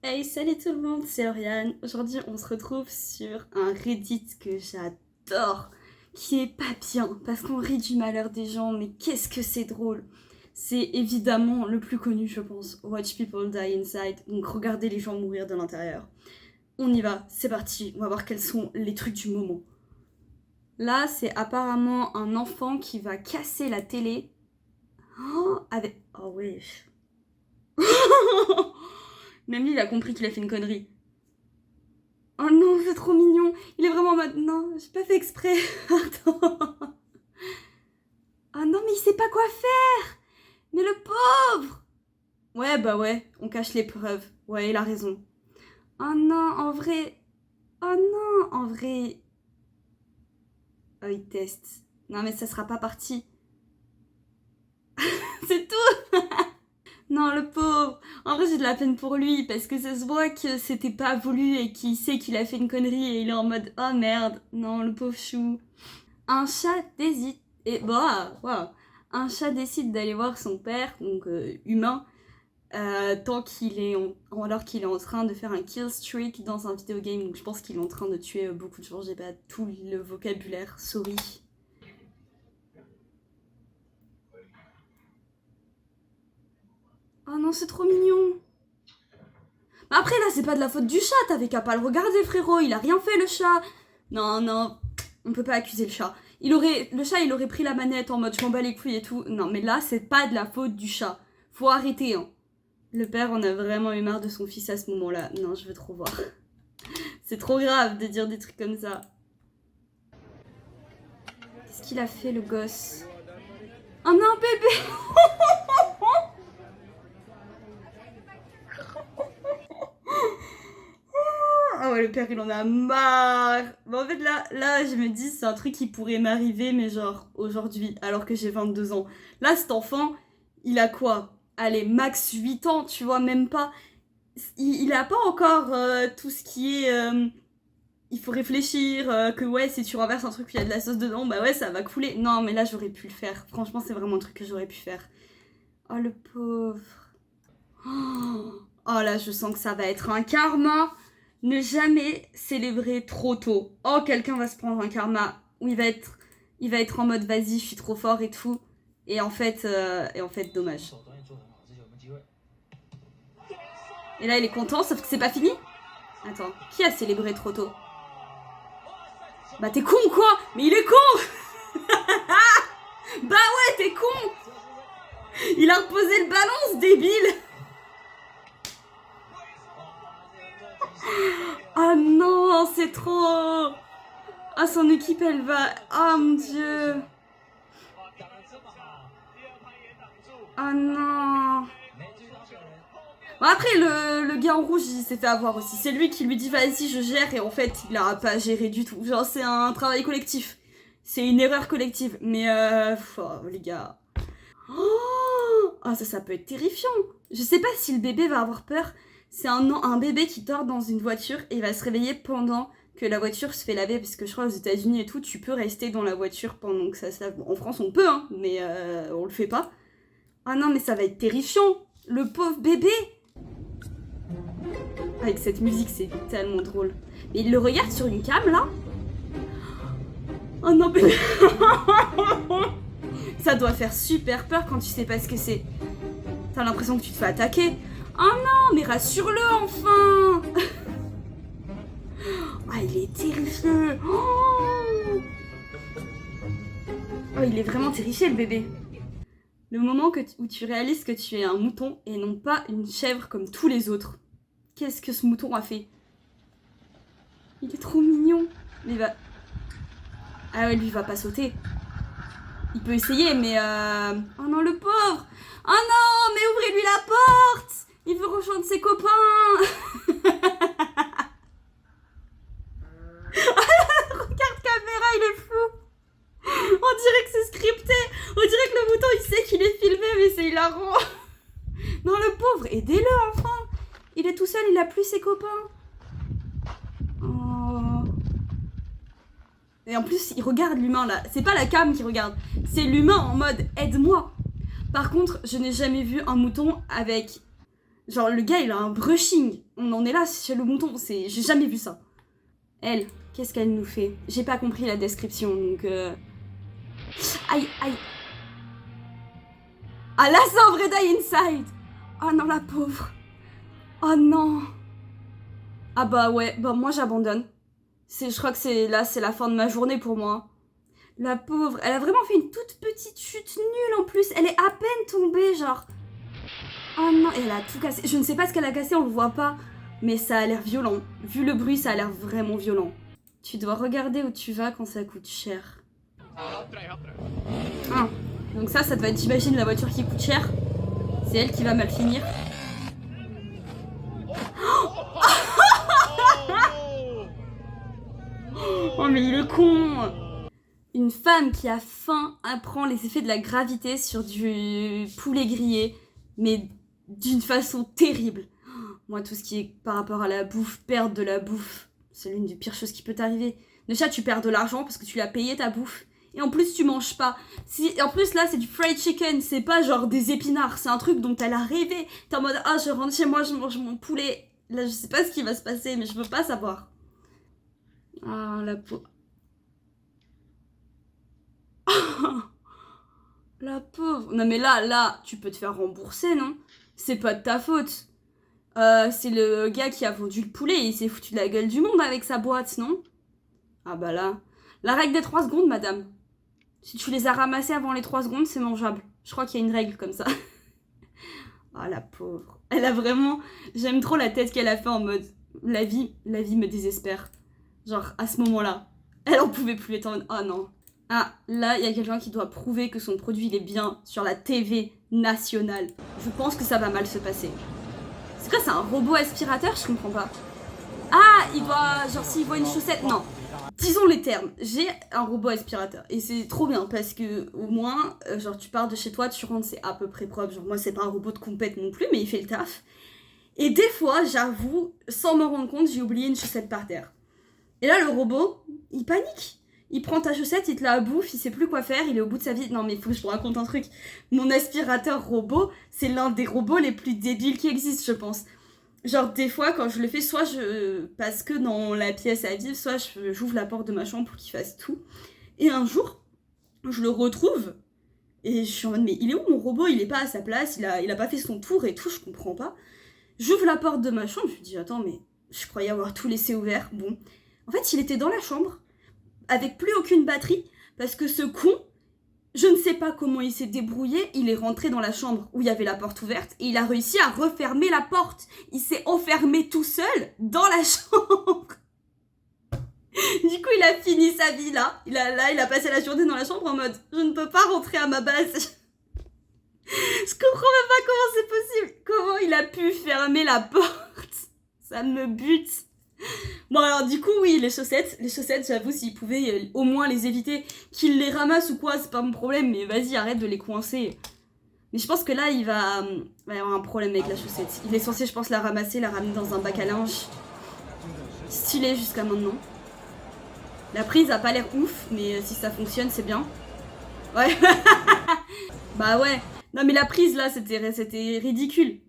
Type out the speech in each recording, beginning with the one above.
Hey, salut tout le monde, c'est Lauriane. Aujourd'hui, on se retrouve sur un Reddit que j'adore, qui est pas bien, parce qu'on rit du malheur des gens, mais qu'est-ce que c'est drôle. C'est évidemment le plus connu, je pense, Watch People Die Inside, donc regarder les gens mourir de l'intérieur. On y va, c'est parti, on va voir quels sont les trucs du moment. Là, c'est apparemment un enfant qui va casser la télé. Oh, avec... Oh ouais. Même lui, il a compris qu'il a fait une connerie. Oh non, c'est trop mignon. Il est vraiment en mode non, j'ai pas fait exprès. Attends. Ah non, mais il sait pas quoi faire. Mais le pauvre. Ouais, bah ouais, on cache les preuves. Ouais, il a raison. Oh non, en vrai. Oh non, en vrai. Oh, il teste. Non, mais ça sera pas parti. C'est tout. Non, le pauvre. En vrai, j'ai de la peine pour lui parce que ça se voit que c'était pas voulu et qu'il sait qu'il a fait une connerie et il est en mode oh merde. Non, le pauvre chou. Un chat hésite et bah wow. Un chat décide d'aller voir son père, donc humain, tant qu'il est alors qu'il est en train de faire un kill streak dans un vidéo game. Donc je pense qu'il est en train de tuer beaucoup de gens. J'ai pas tout le vocabulaire, sorry. Oh non, c'est trop mignon. Mais après là, c'est pas de la faute du chat. T'avais qu'à pas le regarder, frérot. Il a rien fait le chat. Non, non, on peut pas accuser le chat. Le chat, il aurait pris la manette en mode je m'en bats les couilles et tout. Non, mais là, c'est pas de la faute du chat. Faut arrêter, hein. Le père en a vraiment eu marre de son fils à ce moment-là. Non, je veux trop voir. C'est trop grave de dire des trucs comme ça. Qu'est-ce qu'il a fait, le gosse? Oh non, bébé. Oh ouais, le père, il en a marre. Bon, en fait, là, je me dis, c'est un truc qui pourrait m'arriver, mais genre, aujourd'hui, alors que j'ai 22 ans. Là, cet enfant, il a quoi? Allez, max 8 ans, tu vois, même pas. Il a pas encore tout ce qui est... il faut réfléchir, que ouais, si tu renverses un truc, il y a de la sauce dedans, bah ouais, ça va couler. Non, mais là, j'aurais pu le faire. Franchement, c'est vraiment un truc que j'aurais pu faire. Oh, le pauvre. Oh là, je sens que ça va être un karma. Ne jamais célébrer trop tôt. Oh, quelqu'un va se prendre un karma où il va être en mode vas-y, je suis trop fort et tout. Et en fait, dommage. Et là, il est content, sauf que c'est pas fini. Attends, qui a célébré trop tôt? Bah t'es con quoi? Mais il est con. Bah ouais, t'es con. Il a reposé le ballon, ce débile. Ah non, c'est trop. Ah, son équipe, elle va... Oh mon dieu. Ah non. Bon, après, le gars en rouge, il s'est fait avoir aussi. C'est lui qui lui dit vas-y, je gère. Et en fait, il a pas géré du tout. Genre, c'est un travail collectif. C'est une erreur collective. Mais oh, les gars. Oh, ça peut être terrifiant. Je sais pas si le bébé va avoir peur. C'est un bébé qui dort dans une voiture et il va se réveiller pendant que la voiture se fait laver. Parce que je crois aux États-Unis et tout, tu peux rester dans la voiture pendant que ça se lave. Bon, en France, on peut, hein, mais on le fait pas. Ah non, mais ça va être terrifiant. Le pauvre bébé. Avec cette musique, c'est tellement drôle. Mais il le regarde sur une cam, là. Oh non, bébé. Ça doit faire super peur quand tu sais pas ce que c'est. T'as l'impression que tu te fais attaquer. Oh non, mais rassure-le enfin. Ah, il est terrifié. Oh, il est vraiment terrifié, le bébé. Le moment où tu réalises que tu es un mouton et non pas une chèvre comme tous les autres. Qu'est-ce que ce mouton a fait? Il est trop mignon. Mais il va... Ah ouais, lui, il va pas sauter. Il peut essayer, mais... Oh non, le pauvre. Oh non, mais ouvrez-lui la porte. Il veut rejoindre ses copains. Regarde caméra, il est fou. On dirait que c'est scripté. On dirait que le mouton, il sait qu'il est filmé, mais c'est hilarant. Non, le pauvre, aidez-le enfin. Il est tout seul, il a plus ses copains. Oh. Et en plus, il regarde l'humain là. C'est pas la cam qui regarde, c'est l'humain en mode aide-moi. Par contre, je n'ai jamais vu un mouton avec Genre, le gars, il a un brushing. On en est là chez le mouton. J'ai jamais vu ça. Elle, qu'est-ce qu'elle nous fait? J'ai pas compris la description, donc... Aïe, aïe. Ah là, c'est un vrai die inside. Oh non, la pauvre. Oh non. Ah bah ouais, bah moi j'abandonne. Je crois que c'est la fin de ma journée pour moi. La pauvre, elle a vraiment fait une toute petite chute nulle en plus. Elle est à peine tombée, genre. Oh non, elle a tout cassé. Je ne sais pas ce qu'elle a cassé, on le voit pas. Mais ça a l'air violent. Vu le bruit, ça a l'air vraiment violent. Tu dois regarder où tu vas quand ça coûte cher. Ah, donc ça doit être, j'imagine, la voiture qui coûte cher. C'est elle qui va mal finir. Oh mais il est con. Une femme qui a faim apprend les effets de la gravité sur du poulet grillé, mais d'une façon terrible. Moi, tout ce qui est par rapport à la bouffe, perdre de la bouffe, c'est l'une des pires choses qui peut t'arriver. Déjà, tu perds de l'argent parce que tu l'as payé ta bouffe. Et en plus, tu manges pas. En plus, là, c'est du fried chicken. C'est pas genre des épinards. C'est un truc dont elle a rêvé. T'es en mode, ah, je rentre chez moi, je mange mon poulet. Là, je sais pas ce qui va se passer, mais je veux pas savoir. Ah, la pauvre. La pauvre. Non, mais là, tu peux te faire rembourser, non? C'est pas de ta faute. C'est le gars qui a vendu le poulet et il s'est foutu de la gueule du monde avec sa boîte, non? Ah bah là. La règle des 3 secondes, madame. Si tu les as ramassés avant les 3 secondes, c'est mangeable. Je crois qu'il y a une règle comme ça. Ah la pauvre. Elle a vraiment... J'aime trop la tête qu'elle a fait en mode... La vie me désespère. Genre, à ce moment-là. Elle en pouvait plus être en mode... Oh non. Ah, là, il y a quelqu'un qui doit prouver que son produit, il est bien sur la TV nationale. Je pense que ça va mal se passer. C'est quoi, c'est un robot aspirateur? Je comprends pas. Ah, il doit... Genre, s'il voit une chaussette... Non. Disons les termes. J'ai un robot aspirateur. Et c'est trop bien parce que, au moins, genre, tu pars de chez toi, tu rentres, c'est à peu près propre. Genre, moi, c'est pas un robot de compète non plus, mais il fait le taf. Et des fois, j'avoue, sans m'en rendre compte, j'ai oublié une chaussette par terre. Et là, le robot, il panique. Il prend ta chaussette, il te la bouffe, il sait plus quoi faire, il est au bout de sa vie. Non mais il faut que je vous raconte un truc. Mon aspirateur robot, c'est l'un des robots les plus débiles qui existent, je pense. Genre des fois quand je le fais, soit je passe que dans la pièce à vivre, soit j'ouvre la porte de ma chambre pour qu'il fasse tout. Et un jour, je le retrouve et je suis en mode mais il est où mon robot? Il est pas à sa place, il a pas fait son tour et tout, je comprends pas. J'ouvre la porte de ma chambre, je me dis attends mais je croyais avoir tout laissé ouvert. Bon, en fait il était dans la chambre avec plus aucune batterie, parce que ce con, je ne sais pas comment il s'est débrouillé, il est rentré dans la chambre où il y avait la porte ouverte, et il a réussi à refermer la porte. Il s'est enfermé tout seul dans la chambre. Du coup, il a fini sa vie là. Il a passé la journée dans la chambre en mode, je ne peux pas rentrer à ma base. Je comprends même pas comment c'est possible. Comment il a pu fermer la porte? Ça me bute. Bon alors du coup oui, les chaussettes j'avoue s'il pouvait au moins les éviter, qu'il les ramasse ou quoi, c'est pas mon problème, mais vas-y arrête de les coincer. Mais je pense que là il va y avoir un problème avec la chaussette. Il est censé je pense la ramasser, la ramener dans un bac à linge. Stylé jusqu'à maintenant. La prise a pas l'air ouf, mais si ça fonctionne c'est bien. Ouais. Bah ouais. Non mais la prise là c'était ridicule.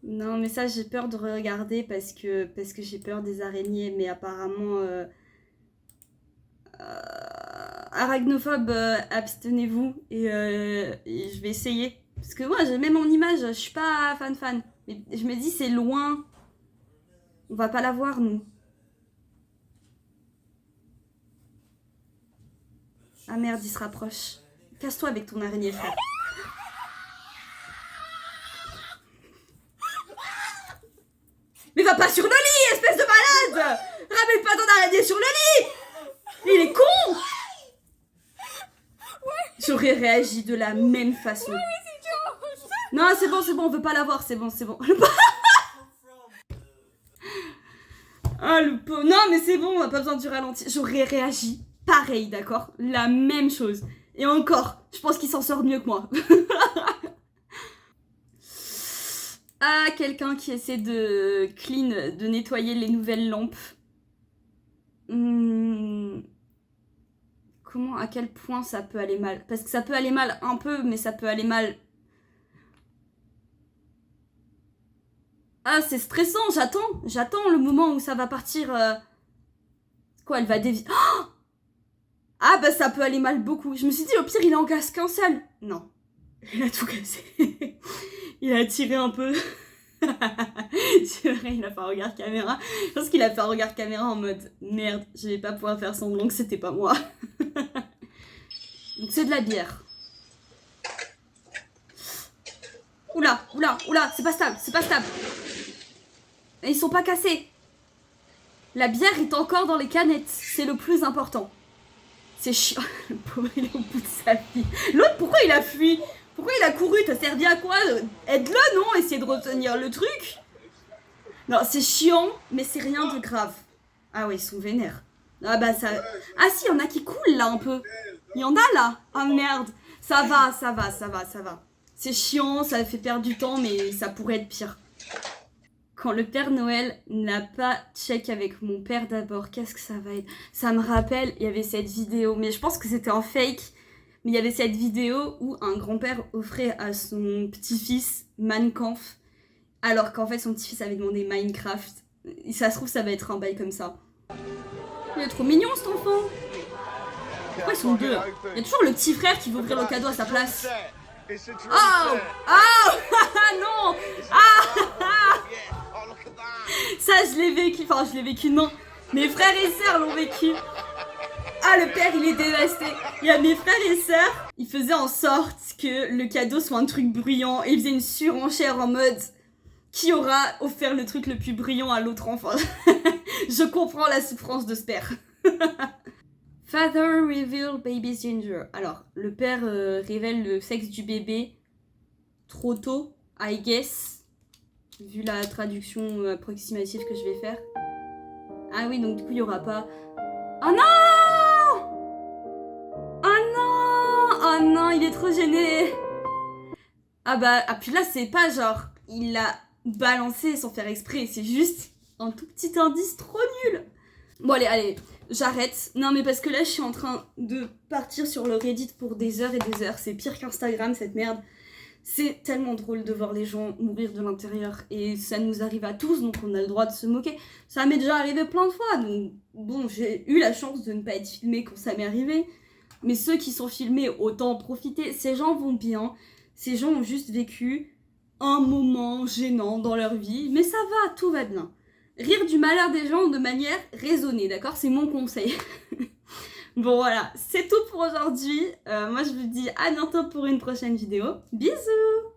Non, mais ça, j'ai peur de regarder parce que j'ai peur des araignées. Mais apparemment, arachnophobe, abstenez-vous. Et je vais essayer. Parce que moi, j'ai même en image, je suis pas fan. Mais je me dis, c'est loin. On va pas la voir, nous. Ah merde, il se rapproche. Casse-toi avec ton araignée, frère. Mais va pas sur le lit, espèce de malade! Ramène pas ton araignée sur le lit! Il est con! J'aurais réagi de la même façon. Non, c'est bon, on veut pas la voir, c'est bon. Ah, le pauvre. Non, mais c'est bon, on a pas besoin du ralenti. J'aurais réagi pareil, d'accord? La même chose. Et encore, je pense qu'il s'en sort mieux que moi. Ah, quelqu'un qui essaie de de nettoyer les nouvelles lampes. Comment, à quel point ça peut aller mal? Parce que ça peut aller mal un peu, mais ça peut aller mal. Ah, c'est stressant, j'attends le moment où ça va partir. Quoi, elle va dévier. Oh, ah, bah ça peut aller mal beaucoup. Je me suis dit, au pire, il en casse qu'un seul. Non, il a tout cassé. Il a tiré un peu. C'est vrai, il a fait un regard caméra. Je pense qu'il a fait un regard caméra en mode merde, je vais pas pouvoir faire semblant que c'était pas moi. Donc c'est de la bière. Oula, c'est pas stable. Et ils sont pas cassés. La bière est encore dans les canettes, c'est le plus important. C'est chiant, le pauvre il est au bout de sa vie. L'autre, pourquoi il a fui? Pourquoi il a couru? T'as servi à quoi? Aide-le, non? Essayer de retenir le truc? Non, c'est chiant, mais c'est rien de grave. Ah ouais, ils sont vénères. Ah bah ça... Ah si, il y en a qui coulent là un peu. Il y en a là. Ah merde. Ça va. C'est chiant, ça fait perdre du temps, mais ça pourrait être pire. Quand le Père Noël n'a pas check avec mon père d'abord, qu'est-ce que ça va être? Ça me rappelle, il y avait cette vidéo, mais je pense que c'était un fake. Mais il y avait cette vidéo où un grand-père offrait à son petit-fils Mein Kampf, alors qu'en fait son petit-fils avait demandé Minecraft. Et ça se trouve, ça va être un bail comme ça. Il est trop mignon cet enfant. Pourquoi ils sont deux? Il y a toujours le petit frère qui veut ouvrir le cadeau à sa place. Oh! Non! Ça, je l'ai vécu. Enfin, je l'ai vécu, non. Mes frères et sœurs l'ont vécu. Ah, le père, il est dévasté. Il y a mes frères et sœurs. Ils faisaient en sorte que le cadeau soit un truc bruyant. Et ils faisaient une surenchère en mode... Qui aura offert le truc le plus brillant à l'autre enfant? Je comprends la souffrance de ce père. Father reveal baby's gender. Alors, le père révèle le sexe du bébé trop tôt, I guess, vu la traduction approximative que je vais faire. Ah oui, donc du coup, il n'y aura pas... Oh non! Oh non, il est trop gêné. Ah bah, puis là, c'est pas genre, il l'a balancé sans faire exprès, c'est juste un tout petit indice trop nul. Bon, allez, j'arrête. Non, mais parce que là, je suis en train de partir sur le Reddit pour des heures et des heures. C'est pire qu'Instagram, cette merde. C'est tellement drôle de voir les gens mourir de l'intérieur. Et ça nous arrive à tous, donc on a le droit de se moquer. Ça m'est déjà arrivé plein de fois, donc bon, j'ai eu la chance de ne pas être filmée quand ça m'est arrivé. Mais ceux qui sont filmés, autant en profiter. Ces gens vont bien. Ces gens ont juste vécu un moment gênant dans leur vie. Mais ça va, tout va bien. Rire du malheur des gens de manière raisonnée, d'accord? C'est mon conseil. Bon voilà, c'est tout pour aujourd'hui. Moi je vous dis à bientôt pour une prochaine vidéo. Bisous!